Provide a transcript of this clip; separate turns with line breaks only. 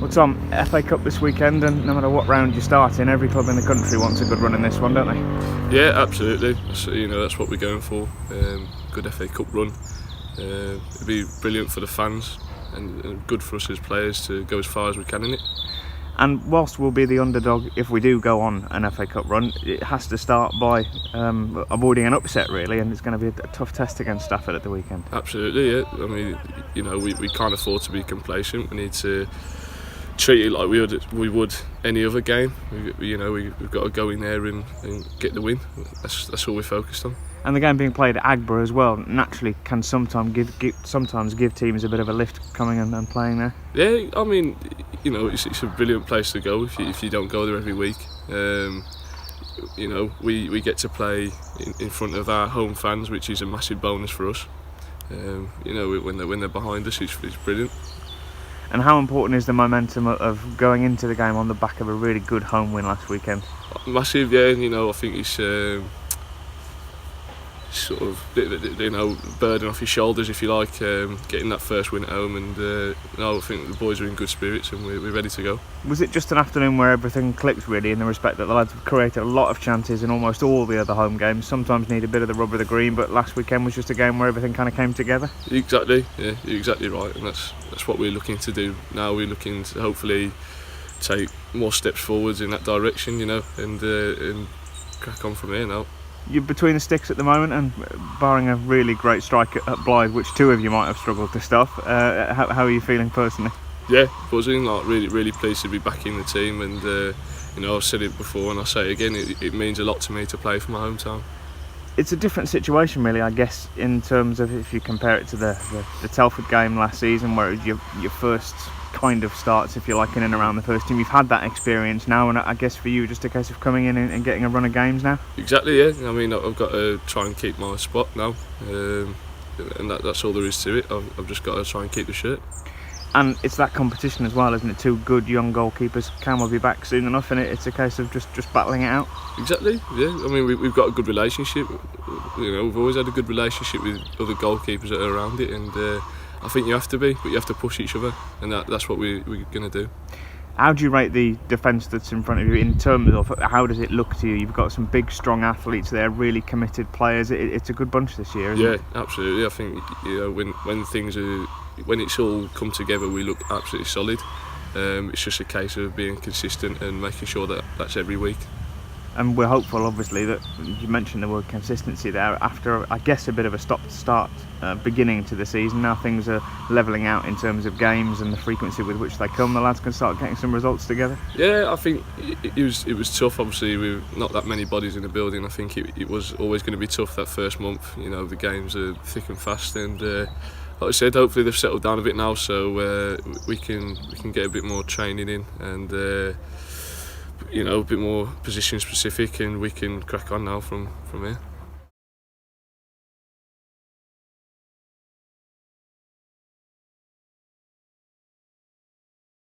Well, Tom, FA Cup this weekend, and no matter what round you start in, every club in the country wants a good run in this one, don't they?
Yeah, absolutely. That's what we're going for. Good FA Cup run. It'd be brilliant for the fans and good for us as players to go as far as we can in it.
And whilst we'll be the underdog if we do go on an FA Cup run, it has to start by avoiding an upset, really, and it's going to be a tough test against Stafford at the weekend.
Absolutely, yeah. I mean, we can't afford to be complacent. We need to treat it like we would any other game. We've got to go in there and get the win. That's all we're focused on.
And the game being played at Agborough as well naturally can sometimes give teams a bit of a lift coming and playing there.
Yeah, I mean, it's a brilliant place to go if you don't go there every week. We get to play in front of our home fans, which is a massive bonus for us. When they're behind us, it's brilliant.
And how important is the momentum of going into the game on the back of a really good home win last weekend?
Massive, yeah. I think it's sort of burden off your shoulders, if you like, getting that first win at home. And I think the boys are in good spirits and we're ready to go. Was
it just an afternoon where everything clicked, really, in the respect that the lads have created a lot of chances in almost all the other home games? Sometimes need a bit of the rub of the green, but last weekend was just a game where everything kind of came together.
Exactly, yeah, you're exactly right, and that's what we're looking to do now. We're looking to hopefully take more steps forwards in that direction, and crack on from here now.
You're between the sticks at the moment, and barring a really great strike at Blythe, which two of you might have struggled to stop, how are you feeling personally?
Yeah, buzzing, really pleased to be back in the team, and I've said it before and I'll say it again, it means a lot to me to play for my hometown.
It's a different situation, really, I guess, in terms of if you compare it to the Telford game last season, where it was your first kind of starts, if you like, in and around the first team. You've had that experience now, and I guess for you, just a case of coming in and getting a run of games now.
Exactly, yeah. I mean, I've got to try and keep my spot now, and that's all there is to it. I've just got to try and keep the shirt.
And it's that competition as well, isn't it? Two good young goalkeepers will be back soon enough, and it's a case of just battling it out.
Exactly, yeah. I mean, we've got a good relationship. We've always had a good relationship with other goalkeepers that are around it, and I think you have to be, but you have to push each other, and that's what we're going to do.
How do you rate the defence that's in front of you in terms of how does it look to you? You've got some big, strong athletes there, really committed players. It's a good bunch this year, isn't it?
Yeah, absolutely. I think when it's all come together, we look absolutely solid. It's just a case of being consistent and making sure that that's every week.
And we're hopeful, obviously, that you mentioned the word consistency there. After, I guess, a bit of a stop-start beginning to the season, now things are levelling out in terms of games and the frequency with which they come. The lads can start getting some results together.
Yeah, I think it was tough. Obviously, with not that many bodies in the building, I think it was always going to be tough that first month. The games are thick and fast, and like I said, hopefully they've settled down a bit now, so we can get a bit more training in and. A bit more position specific, and we can crack on now from here.